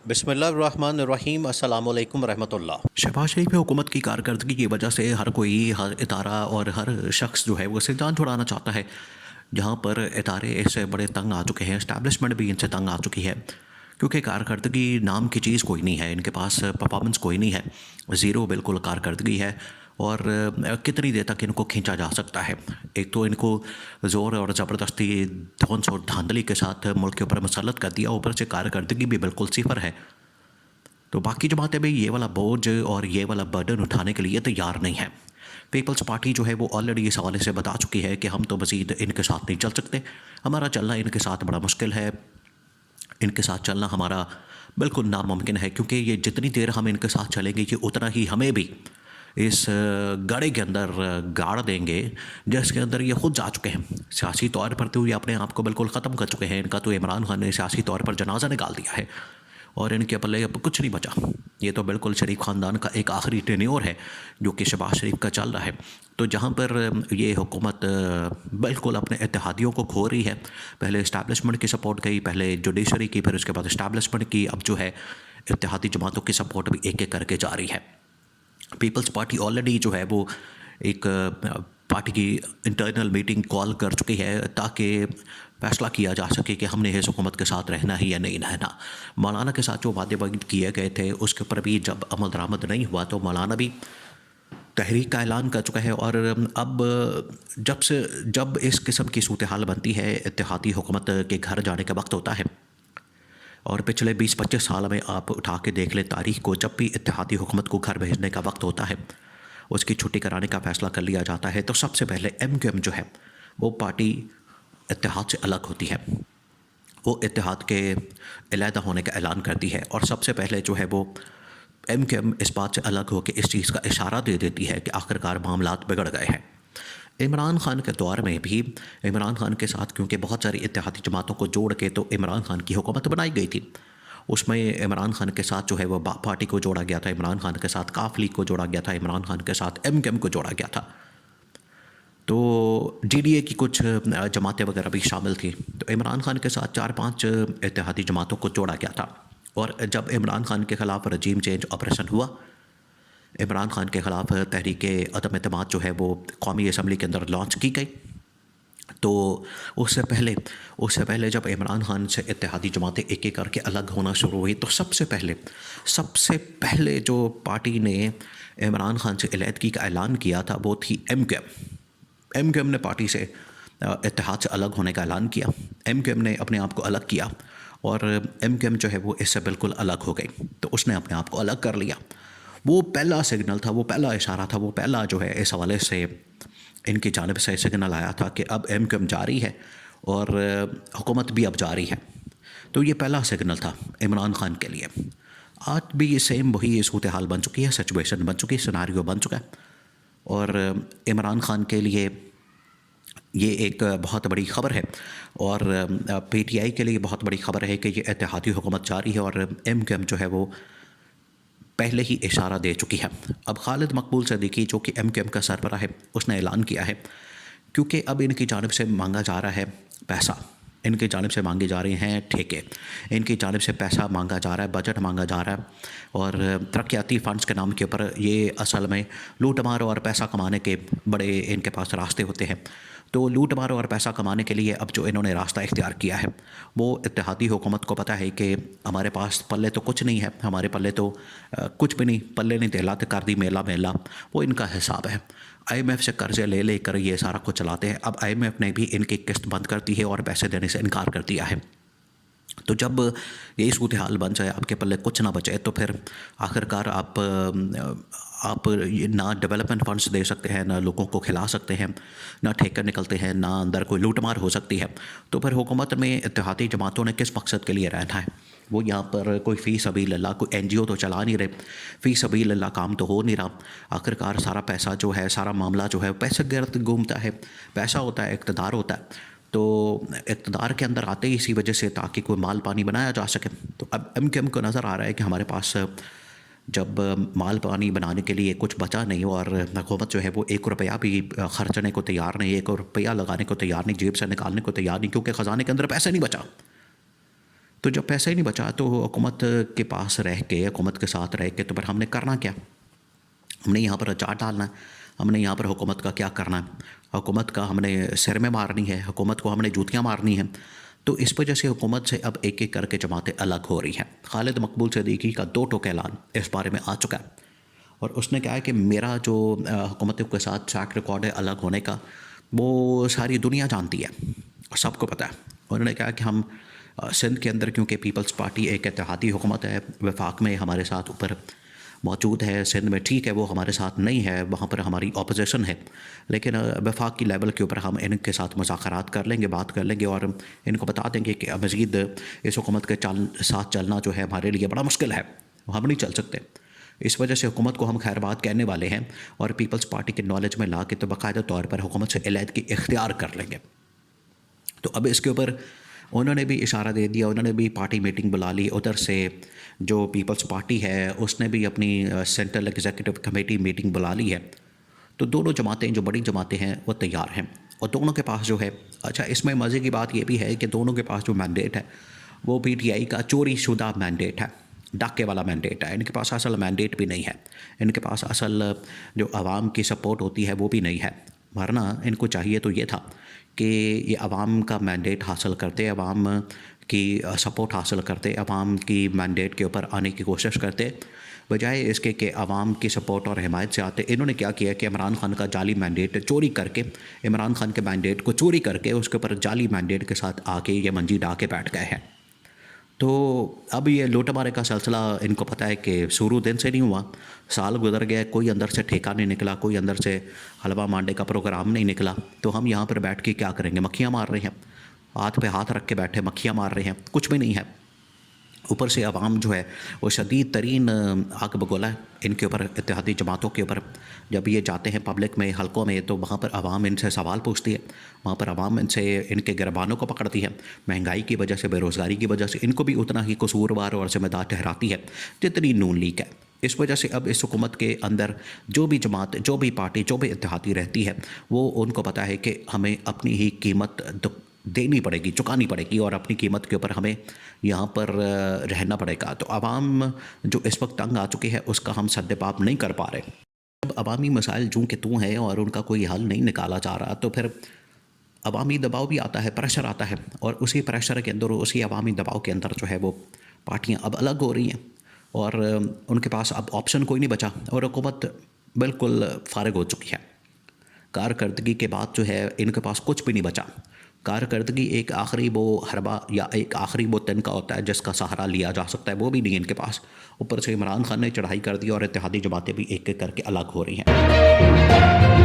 بسم اللہ الرحمن الرحیم، السلام علیکم ورحمۃ اللہ۔ شہباز شریف حکومت کی کارکردگی کی وجہ سے ہر کوئی، ہر ادارہ اور ہر شخص جو ہے وہ اسے جان چھڑانا چاہتا ہے۔ جہاں پر ادارے اس سے بڑے تنگ آ چکے ہیں، اسٹیبلشمنٹ بھی ان سے تنگ آ چکی ہے، کیونکہ کارکردگی نام کی چیز کوئی نہیں ہے، ان کے پاس پرفارمنس کوئی نہیں ہے، زیرو بالکل کارکردگی ہے۔ اور کتنی دیر تک ان کو کھینچا جا سکتا ہے؟ ایک تو ان کو زور اور زبردستی، دھونس اور دھاندلی کے ساتھ ملک کے اوپر مسلط کر دیا، اوپر سے کارکردگی بھی بالکل صفر ہے۔ تو باقی جماعتیں بھی یہ والا بوجھ اور یہ والا برڈن اٹھانے کے لیے تیار نہیں ہیں۔ پیپلز پارٹی جو ہے وہ آلریڈی اس حوالے سے بتا چکی ہے کہ ہم تو مزید ان کے ساتھ نہیں چل سکتے، ہمارا چلنا ان کے ساتھ بڑا مشکل ہے، ان کے ساتھ چلنا ہمارا بالکل ناممکن ہے، کیونکہ یہ جتنی دیر ہم ان کے ساتھ چلیں گے یہ اتنا ہی ہمیں بھی اس گڑھے کے اندر گاڑ دیں گے جس کے اندر یہ خود جا چکے ہیں۔ سیاسی طور پر تو یہ اپنے آپ کو بالکل ختم کر چکے ہیں، ان کا تو عمران خان نے سیاسی طور پر جنازہ نکال دیا ہے اور ان کے پلے اب کچھ نہیں بچا۔ یہ تو بالکل شریف خاندان کا ایک آخری ٹینیور ہے جو کہ شہباز شریف کا چل رہا ہے۔ تو جہاں پر یہ حکومت بالکل اپنے اتحادیوں کو کھو رہی ہے، پہلے اسٹیبلشمنٹ کی سپورٹ کی، پہلے جوڈیشری کی، پھر اس کے بعد اسٹیبلشمنٹ کی، اب جو ہے اتحادی جماعتوں کی سپورٹ بھی ایک ایک کر کے جاری ہے۔ پیپلز پارٹی آلریڈی جو ہے وہ ایک پارٹی کی انٹرنل میٹنگ کال کر چکی ہے تاکہ فیصلہ کیا جا سکے کہ ہم نے اس حکومت کے ساتھ رہنا ہی یا نہیں رہنا۔ مولانا کے ساتھ جو وعدے وعید کیے گئے تھے اس کے اوپر بھی جب عمل درآمد نہیں ہوا تو مولانا بھی تحریک کا اعلان کر چکا ہے۔ اور اب جب اس قسم کی صورتحال بنتی ہے، اتحادی حکومت کے گھر جانے کا وقت ہوتا ہے، اور پچھلے 20-25 سال میں آپ اٹھا کے دیکھ لیں تاریخ کو، جب بھی اتحادی حکومت کو گھر بھیجنے کا وقت ہوتا ہے، اس کی چھٹی کرانے کا فیصلہ کر لیا جاتا ہے، تو سب سے پہلے ایم کیو ایم جو ہے وہ پارٹی اتحاد سے الگ ہوتی ہے، وہ اتحاد کے علیحدہ ہونے کا اعلان کرتی ہے، اور سب سے پہلے جو ہے وہ ایم کیو ایم اس بات سے الگ ہو کے اس چیز کا اشارہ دے دیتی ہے کہ آخرکار معاملات بگڑ گئے ہیں۔ عمران خان کے دور میں بھی عمران خان کے ساتھ کیونکہ بہت ساری اتحادی جماعتوں کو جوڑ کے تو عمران خان کی حکومت بنائی گئی تھی، اس میں عمران خان کے ساتھ جو ہے وہ پارٹی کو جوڑا گیا تھا، عمران خان کے ساتھ کاف لیگ کو جوڑا گیا تھا، عمران خان کے ساتھ ایم کیو ایم کو جوڑا گیا تھا، تو جی ڈی اے کی کچھ جماعتیں وغیرہ بھی شامل تھیں، تو عمران خان کے ساتھ 4-5 اتحادی جماعتوں کو جوڑا گیا تھا۔ اور جب عمران خان کے خلاف رجیم چینج آپریشن ہوا، عمران خان کے خلاف تحریک عدم اعتماد جو ہے وہ قومی اسمبلی کے اندر لانچ کی گئی، تو اس سے پہلے جب عمران خان سے اتحادی جماعتیں ایک ایک کر کے الگ ہونا شروع ہوئی، تو سب سے پہلے جو پارٹی نے عمران خان سے علیحدگی کا اعلان کیا تھا وہ تھی M Q M. M Q M نے پارٹی سے اتحاد سے الگ ہونے کا اعلان کیا، ایم کیو ایم نے اپنے آپ کو الگ کیا، اور ایم کیو ایم جو ہے وہ اس سے بالکل الگ ہو گئی، تو اس نے اپنے آپ کو الگ کر لیا۔ وہ پہلا سگنل تھا، وہ پہلا اشارہ تھا، وہ پہلا جو ہے اس حوالے سے ان کی جانب سے سگنل آیا تھا کہ اب ایم کیو ایم جاری ہے اور حکومت بھی اب جاری ہے، تو یہ پہلا سگنل تھا عمران خان کے لیے۔ آج بھی یہ سیم وہی صورتحال بن چکی ہے، سچویشن بن چکی ہے، سیناریو بن چکا ہے، اور عمران خان کے لیے یہ ایک بہت بڑی خبر ہے، اور پی ٹی آئی کے لیے بہت بڑی خبر ہے کہ یہ اتحادی حکومت جاری ہے، اور ایم کیو ایم جو ہے وہ پہلے ہی اشارہ دے چکی ہے۔ اب خالد مقبول صدیقی جو کہ ایم کیو ایم کا سربراہ ہے، اس نے اعلان کیا ہے، کیونکہ اب ان کی جانب سے مانگا جا رہا ہے پیسہ، ان کی جانب سے مانگے جا رہے ہیں ٹھیکے، ان کی جانب سے پیسہ مانگا جا رہا ہے، بجٹ مانگا جا رہا ہے، اور ترقیاتی فنڈز کے نام کے اوپر یہ اصل میں لوٹ مار اور پیسہ کمانے کے بڑے ان کے پاس راستے ہوتے ہیں۔ تو لوٹ مار اور پیسہ کمانے کے لیے اب جو انہوں نے راستہ اختیار کیا ہے، وہ اتحادی حکومت کو پتہ ہے کہ ہمارے پاس پلے تو کچھ نہیں ہے، ہمارے پلے تو کچھ بھی نہیں، پلے نہیں دہلا کر دی میلا، وہ ان کا حساب ہے۔ آئی ایم ایف سے قرضے لے کر یہ سارا کچھ چلاتے ہیں۔ اب آئی ایم ایف نے بھی ان کی قسط بند کر دی ہے اور پیسے دینے سے انکار کر دیا ہے، تو جب یہی صورتحال بن جائے، آپ کے پلے کچھ نہ بچے، تو پھر آخرکار آپ نہ ڈیولپمنٹ فنڈز دے سکتے ہیں، نہ لوگوں کو کھلا سکتے ہیں، نہ ٹھیکے نکلتے ہیں، نہ اندر کوئی لوٹ مار ہو سکتی ہے، تو پھر حکومت میں اتحادی جماعتوں نے کس مقصد کے لیے رہنا ہے؟ وہ یہاں پر کوئی فی سبیل اللہ کوئی این جی او تو چلا نہیں رہے، فی سبیل اللہ کام تو ہو نہیں رہا، آخرکار سارا پیسہ جو ہے، سارا معاملہ جو ہے پیسے گرد گھومتا ہے، پیسہ ہوتا ہے، اقتدار ہوتا ہے، تو اقتدار کے اندر آتے ہی اسی وجہ سے تاکہ کوئی مال پانی بنایا جا سکے۔ تو اب ایم کیو ایم کو نظر آ رہا ہے کہ ہمارے پاس جب مال پانی بنانے کے لیے کچھ بچا نہیں، اور حکومت جو ہے وہ 1 روپیہ بھی خرچنے کو تیار نہیں، 1 روپیہ لگانے کو تیار نہیں، جیب سے نکالنے کو تیار نہیں، کیونکہ خزانے کے اندر پیسے نہیں بچا، تو جب پیسہ ہی نہیں بچا تو حکومت کے پاس رہ کے, حکومت کے ساتھ رہ کے, تو پھر ہم نے کرنا کیا؟ ہم نے یہاں پر اچار ڈالنا ہے, ہم نے یہاں پر حکومت کا کیا کرنا ہے؟ حکومت کا ہم نے سر میں مارنی ہے, حکومت کو ہم نے جوتیاں مارنی ہیں. تو اس وجہ سے حکومت سے اب ایک ایک کر کے جماعتیں الگ ہو رہی ہیں. خالد مقبول صدیقی کا 2 ٹوک اعلان اس بارے میں آ چکا ہے, اور اس نے کہا ہے کہ میرا جو حکومتوں کے ساتھ ٹریک ریکارڈ ہے الگ ہونے کا, وہ ساری دنیا جانتی ہے اور سب کو پتہ ہے. انہوں نے کہا کہ ہم سندھ کے اندر, کیونکہ پیپلز پارٹی ایک اتحادی حکومت ہے, وفاق میں ہمارے ساتھ اوپر موجود ہے, سندھ میں ٹھیک ہے وہ ہمارے ساتھ نہیں ہے, وہاں پر ہماری اپوزیشن ہے, لیکن وفاق کی لیول کے اوپر ہم ان کے ساتھ مذاکرات کر لیں گے, بات کر لیں گے, اور ان کو بتا دیں گے کہ مزید اس حکومت کے ساتھ چلنا جو ہے ہمارے لیے بڑا مشکل ہے, ہم نہیں چل سکتے. اس وجہ سے حکومت کو ہم خیر بات کہنے والے ہیں, اور پیپلز پارٹی کے نالج میں لا کے تو باقاعدہ طور پر حکومت سے علیحدگی اختیار کر لیں گے. تو اب اس کے اوپر انہوں نے بھی اشارہ دے دیا, انہوں نے بھی پارٹی میٹنگ بلا لی. ادھر سے جو پیپلز پارٹی ہے اس نے بھی اپنی سینٹرل ایگزیکٹو کمیٹی میٹنگ بلا لی ہے. تو دونوں جماعتیں, جو بڑی جماعتیں ہیں, وہ تیار ہیں, اور دونوں کے پاس جو ہے, اچھا اس میں مزے کی بات یہ بھی ہے کہ دونوں کے پاس جو مینڈیٹ ہے وہ پی ٹی آئی کا چوری شدہ مینڈیٹ ہے, ڈاکے والا مینڈیٹ ہے. ان کے پاس اصل مینڈیٹ بھی نہیں ہے, ان کے پاس اصل جو عوام کی سپورٹ ہوتی ہے وہ بھی نہیں ہے. ورنہ ان کو چاہیے تو یہ تھا کہ یہ عوام کا مینڈیٹ حاصل کرتے, عوام کی سپورٹ حاصل کرتے, عوام کی مینڈیٹ کے اوپر آنے کی کوشش کرتے, بجائے اس کے کہ عوام کی سپورٹ اور حمایت سے آتے. انہوں نے کیا کیا کہ عمران خان کا جعلی مینڈیٹ چوری کر کے, عمران خان کے مینڈیٹ کو چوری کر کے اس کے اوپر جعلی مینڈیٹ کے ساتھ آ کے یہ منجی ڈا کے بیٹھ گئے ہیں. تو اب یہ لوٹے مارے کا سلسلہ ان کو پتہ ہے کہ شروع دن سے نہیں ہوا, سال گزر گیا, کوئی اندر سے ٹھیکہ نہیں نکلا, کوئی اندر سے حلوہ مانڈے کا پروگرام نہیں نکلا. تو ہم یہاں پر بیٹھ کے کیا کریں گے؟ مکھیاں مار رہے ہیں, ہاتھ پہ ہاتھ رکھ کے بیٹھے مکھیاں مار رہے ہیں, کچھ بھی نہیں ہے. اوپر سے عوام جو ہے وہ شدید ترین آگ بگولا ہے ان کے اوپر, اتحادی جماعتوں کے اوپر. جب یہ جاتے ہیں پبلک میں, حلقوں میں, تو وہاں پر عوام ان سے سوال پوچھتی ہے, وہاں پر عوام ان سے ان کے گربانوں کو پکڑتی ہے. مہنگائی کی وجہ سے, بے روزگاری کی وجہ سے ان کو بھی اتنا ہی قصوروار اور ذمہ دار ٹھہراتی ہے جتنی نون لیگ ہے. اس وجہ سے اب اس حکومت کے اندر جو بھی جماعت, جو بھی پارٹی, جو بھی اتحادی رہتی ہے, وہ ان کو پتہ ہے کہ ہمیں اپنی ہی قیمت دینی پڑے گی, چکانی پڑے گی, اور اپنی قیمت کے اوپر ہمیں یہاں پر رہنا پڑے گا. تو عوام جو اس وقت تنگ آ چکی ہے اس کا ہم سد پاپ نہیں کر پا رہے. اب عوامی مسائل جوں کہ توں ہیں اور ان کا کوئی حل نہیں نکالا جا رہا, تو پھر عوامی دباؤ بھی آتا ہے, پریشر آتا ہے, اور اسی پریشر کے اندر, اسی عوامی دباؤ کے اندر جو ہے وہ پارٹیاں اب الگ ہو رہی ہیں, اور ان کے پاس اب آپشن کوئی نہیں بچا, اور حکومت بالکل فارغ ہو چکی ہے. کارکردگی کے بعد جو ہے ان کے پاس کچھ بھی نہیں بچا. کارکردگی ایک آخری وہ حربہ یا ایک آخری وہ تن کا ہوتا ہے جس کا سہارا لیا جا سکتا ہے, وہ بھی نہیں ان کے پاس. اوپر سے عمران خان نے چڑھائی کر دی اور اتحادی جماعتیں بھی ایک ایک کر کے الگ ہو رہی ہیں.